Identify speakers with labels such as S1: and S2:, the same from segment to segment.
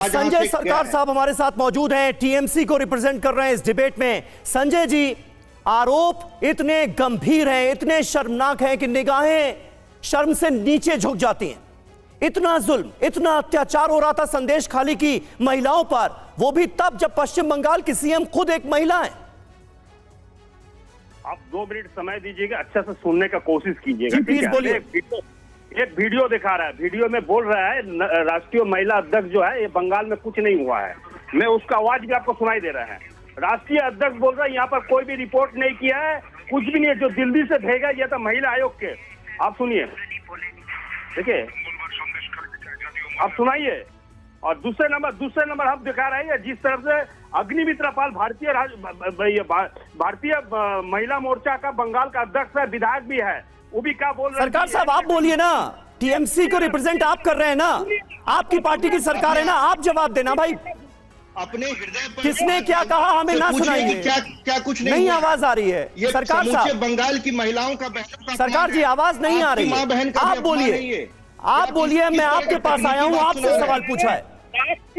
S1: संजय सरकार साहब हमारे साथ मौजूद हैं, टीएमसी को रिप्रेजेंट कर रहे हैं इस डिबेट में। संजय जी, आरोप इतने गंभीर हैं, इतने शर्मनाक हैं कि निगाहें शर्म से नीचे झुक जाती हैं। इतना जुल्म, इतना अत्याचार हो रहा था संदेश खाली की महिलाओं पर, वो भी तब जब पश्चिम बंगाल की सीएम खुद एक महिला है।
S2: आप 2 मिनट समय दीजिएगा, अच्छा से सुनने का कोशिश कीजिएगा।
S1: प्लीज बोलिए।
S2: एक वीडियो दिखा रहा है, वीडियो में बोल रहा है राष्ट्रीय महिला अध्यक्ष जो है, ये बंगाल में कुछ नहीं हुआ है। मैं उसका आवाज भी आपको सुनाई दे रहा है। राष्ट्रीय अध्यक्ष बोल रहा है यहाँ पर कोई भी रिपोर्ट नहीं किया है, कुछ भी नहीं है, जो दिल्ली से भेजा गया था महिला आयोग के। आप सुनिए, देखिए, आप सुनाइए। और दूसरे नंबर हम दिखा रहे हैं जिस तरफ से अग्निमित्रा पाल भारतीय महिला मोर्चा का बंगाल का अध्यक्ष है, विधायक भी है, वो भी क्या बोल रहे हैं।
S1: सरकार साहब आप बोलिए ना, टीएमसी को रिप्रेजेंट आप कर रहे हैं ना, आपकी पार्टी की सरकार है ना, आप जवाब देना भाई।
S3: अपने हृदय पर
S1: किसने क्या कहा हमें ना सुनाइए।
S3: क्या कुछ
S1: नहीं आवाज आ रही है सरकार साहब।
S3: बंगाल की महिलाओं का बहन
S1: सरकार जी आवाज नहीं आ रही है, आप बोलिए, आप बोलिए। मैं आपके पास आया हूं, आपसे सवाल पूछा है।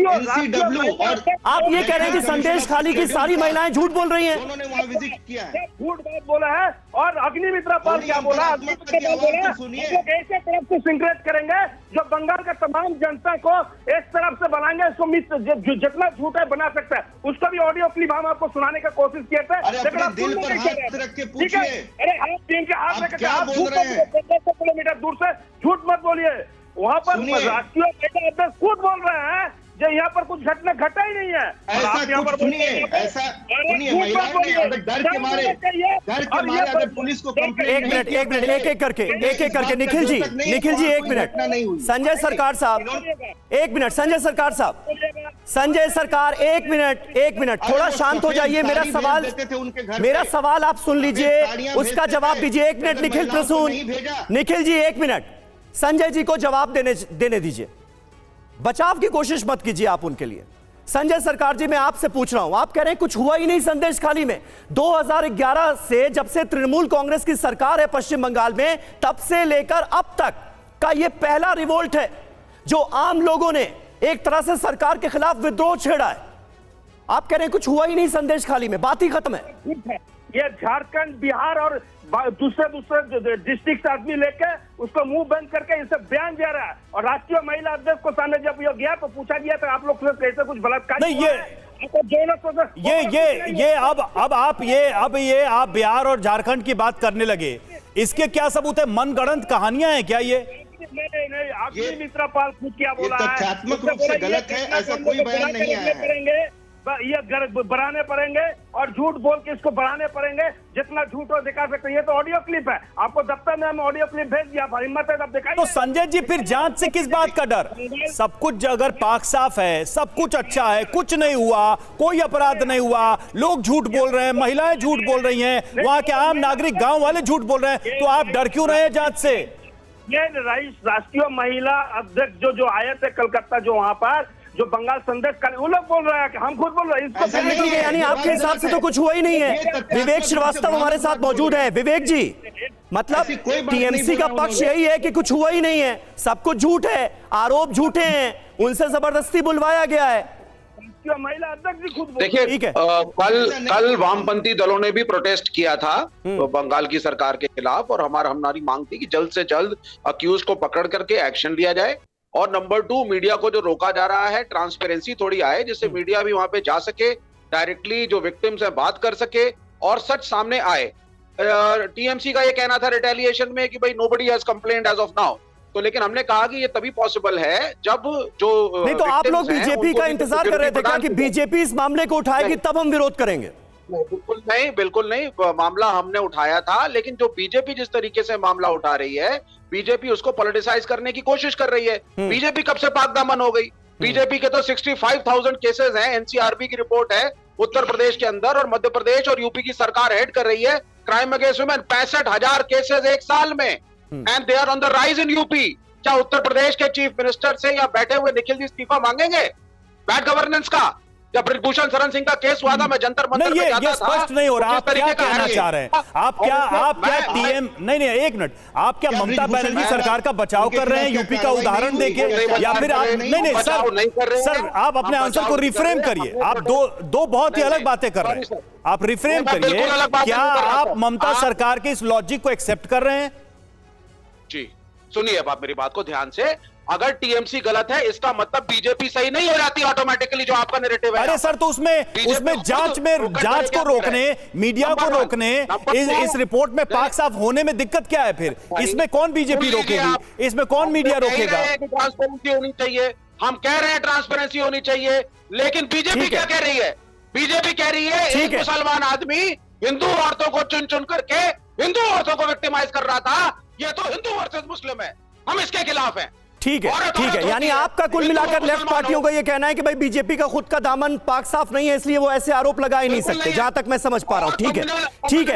S3: एनसीडब्ल्यू और
S1: आप ये कह रहे हैं कि संदेश खाली की सारी महिलाएं झूठ बोल रही हैं।
S3: उन्होंने वहां विजिट किया है,
S2: झूठ बात बोला है। और अग्निमित्रा पाल क्या बोला, अग्निमित्रा पाल बोला ऐसे तरफ से सिंक्रेट करेंगे जो बंगाल का तमाम जनता को इस तरफ से बनाएंगे, इसको मित्र जितना झूठ है बना सकता है। उसका भी ऑडियो क्लिप हम आपको सुनाने का कोशिश किए थे, लेकिन आप
S3: दिल पर हाथ रख के पूछिए।
S2: अरे आप टीम के हाथ रख के
S3: क्या बोल रहे हैं?
S2: 1500 किलोमीटर दूर से झूठ मत बोलिए। वहाँ पर राष्ट्रीय महिला अध्यक्ष खुद बोल रहे हैं जो यहाँ पर कुछ घटना घटा ही नहीं है।
S3: ऐसा कुछ सुनिए, ऐसा सुनिए, महिलाओं ने अगर डर के मारे अगर पुलिस को
S1: एक मिनट एक करके निखिल जी एक मिनट। संजय सरकार साहब एक मिनट, संजय सरकार एक मिनट थोड़ा शांत हो जाइए। मेरा सवाल आप सुन लीजिए, उसका जवाब दीजिए। एक मिनट निखिल प्रसून, निखिल जी एक मिनट, संजय जी को जवाब देने दीजिए। बचाव की कोशिश मत कीजिए आप उनके लिए। संजय सरकार जी, मैं आपसे पूछ रहा हूं, आप कह रहे हैं कुछ हुआ ही नहीं संदेश खाली में। 2011 से जब से तृणमूल कांग्रेस की सरकार है पश्चिम बंगाल में, तब से लेकर अब तक का यह पहला रिवोल्ट है जो आम लोगों ने एक तरह से सरकार के खिलाफ विद्रोह छेड़ा है। आप कह रहे हैं कुछ हुआ ही नहीं संदेश खाली में, बात ही खत्म है।
S2: ये झारखंड, बिहार और दूसरे डिस्ट्रिक्ट से आदमी लेके उसको मुंह बंद करके इनसे बयान दे रहा है। और राष्ट्रीय महिला अध्यक्ष को सामने जब ये गया तो पूछा गया तो आप लोग कैसे कुछ बलात्कार
S1: नहीं, ये आप बिहार और झारखंड की बात करने लगे, इसके क्या सबूत है? मनगढ़ंत कहानियां हैं क्या ये?
S2: नहीं, अग्निमित्रा पाल खुद क्या बोला है,
S3: तथ्यात्मक रूप से गलत है, ऐसा कोई बयान नहीं आया है।
S2: ये बढ़ाने पड़ेंगे और झूठ बोल के इसको बढ़ाने पड़ेंगे, जितना झूठ हो दिखा सकते हैं। ये तो ऑडियो क्लिप है, आपको दफ्तर में हम ऑडियो क्लिप भेज दिया, हिम्मत है तब दिखाइए।
S1: तो संजय जी फिर जांच से किस बात का डर? सब कुछ अगर पाक साफ है, सब कुछ अच्छा है, कुछ नहीं हुआ, कोई अपराध नहीं हुआ, लोग झूठ बोल रहे हैं, महिलाएं झूठ बोल रही हैं, वहां के आम नागरिक गांव वाले झूठ बोल रहे हैं, तो आप डर क्यों रहे हैं जांच से?
S2: ये राष्ट्रीय महिला अध्यक्ष जो आए थे कलकत्ता, जो वहां पर जो बंगाल संदेश का वो लोग बोल रहे हैं कि हम खुद बोल रहे हैं इसको,
S1: यानी आपके हिसाब से तो कुछ हुआ ही नहीं है। विवेक श्रीवास्तव हमारे साथ मौजूद है। विवेक जी, मतलब टीएमसी का पक्ष यही है कि कुछ हुआ ही नहीं है, सब कुछ झूठ है, आरोप झूठे हैं, उनसे जबरदस्ती बुलवाया गया है।
S2: महिला अध्यक्ष खुद
S4: देखिए, कल वामपंथी दलों ने भी प्रोटेस्ट किया था बंगाल की सरकार के खिलाफ, और हमारी मांग थी कि जल्द से जल्द अक्यूज को पकड़ करके एक्शन लिया जाए। और नंबर 2, मीडिया को जो रोका जा रहा है, ट्रांसपेरेंसी थोड़ी आए, जिससे मीडिया भी वहां पे जा सके, डायरेक्टली जो विक्टिम्स है बात कर सके और सच सामने आए। टीएमसी का ये कहना था रिटेलिएशन में कि भाई nobody has complaint as of now, तो लेकिन हमने कहा कि ये तभी पॉसिबल है जब जो
S1: नहीं, तो आप लोग बीजेपी का इंतजार कर रहे थे क्या कि बीजेपी इस मामले को उठाएगी तब हम विरोध करेंगे?
S4: बिल्कुल नहीं, मामला हमने उठाया था, लेकिन जो बीजेपी जिस तरीके से मामला उठा रही है, बीजेपी उसको पॉलिटिसाइज करने की कोशिश कर रही है। बीजेपी कब से पाकदामन हो गई? बीजेपी के तो 65,000 केसेस हैं, एनसीआरबी की रिपोर्ट है उत्तर प्रदेश के अंदर, और मध्य प्रदेश और यूपी की सरकार हेड कर रही है क्राइम अगेंस्ट वुमेन। 65,000 केसेस एक साल में, and they are on the rise in UP. क्या उत्तर प्रदेश के चीफ मिनिस्टर से या बैठे हुए निखिल जी इस्तीफा मांगेंगे बैड गवर्नेंस का? जब ब्रिजभूषण शरण सिंह का केस हुआ था, मैं जंतर मंतर
S5: नहीं,
S4: पे जाता
S5: ये स्पष्ट नहीं हो रहा। आप क्या कहना चाह रहे हैं? आप क्या टीएम नहीं, एक मिनट, आप क्या ममता बनर्जी सरकार का बचाव कर रहे हैं यूपी का उदाहरण देके, या फिर आप नहीं सर आप अपने आंसर को रिफ्रेम करिए। आप दो बहुत ही अलग बातें कर रहे हैं, आप रिफ्रेम करिए। क्या आप ममता सरकार के इस लॉजिक को एक्सेप्ट कर रहे हैं?
S4: जी सुनिए अब आप मेरी बात को ध्यान से। अगर टीएमसी गलत है इसका मतलब बीजेपी सही नहीं हो जाती ऑटोमेटिकली, जो आपका नैरेटिव है।
S5: अरे सर, तो उसमें जांच को रोकने, मीडिया को रोकने, इस रिपोर्ट में पाक साफ होने में दिक्कत क्या है? फिर इसमें कौन बीजेपी रोकेगी? इसमें कौन मीडिया रोकेगा?
S4: ट्रांसपेरेंसी होनी चाहिए, हम कह रहे हैं ट्रांसपेरेंसी होनी चाहिए, लेकिन बीजेपी क्या कह रही है? बीजेपी कह रही है एक मुसलमान आदमी हिंदू औरतों को चुन चुन करके हिंदू औरतों को विक्टिमाइज कर रहा था, ये तो हिंदू वर्सेस मुस्लिम है, हम इसके खिलाफ हैं।
S1: ठीक है, यानी आपका कुल मिलाकर लेफ्ट पार्टियों का यह कहना है कि भाई बीजेपी का खुद का दामन पाक साफ नहीं है, इसलिए वो ऐसे आरोप लगा ही नहीं सकते, जहां तक मैं समझ पा रहा हूं। ठीक है।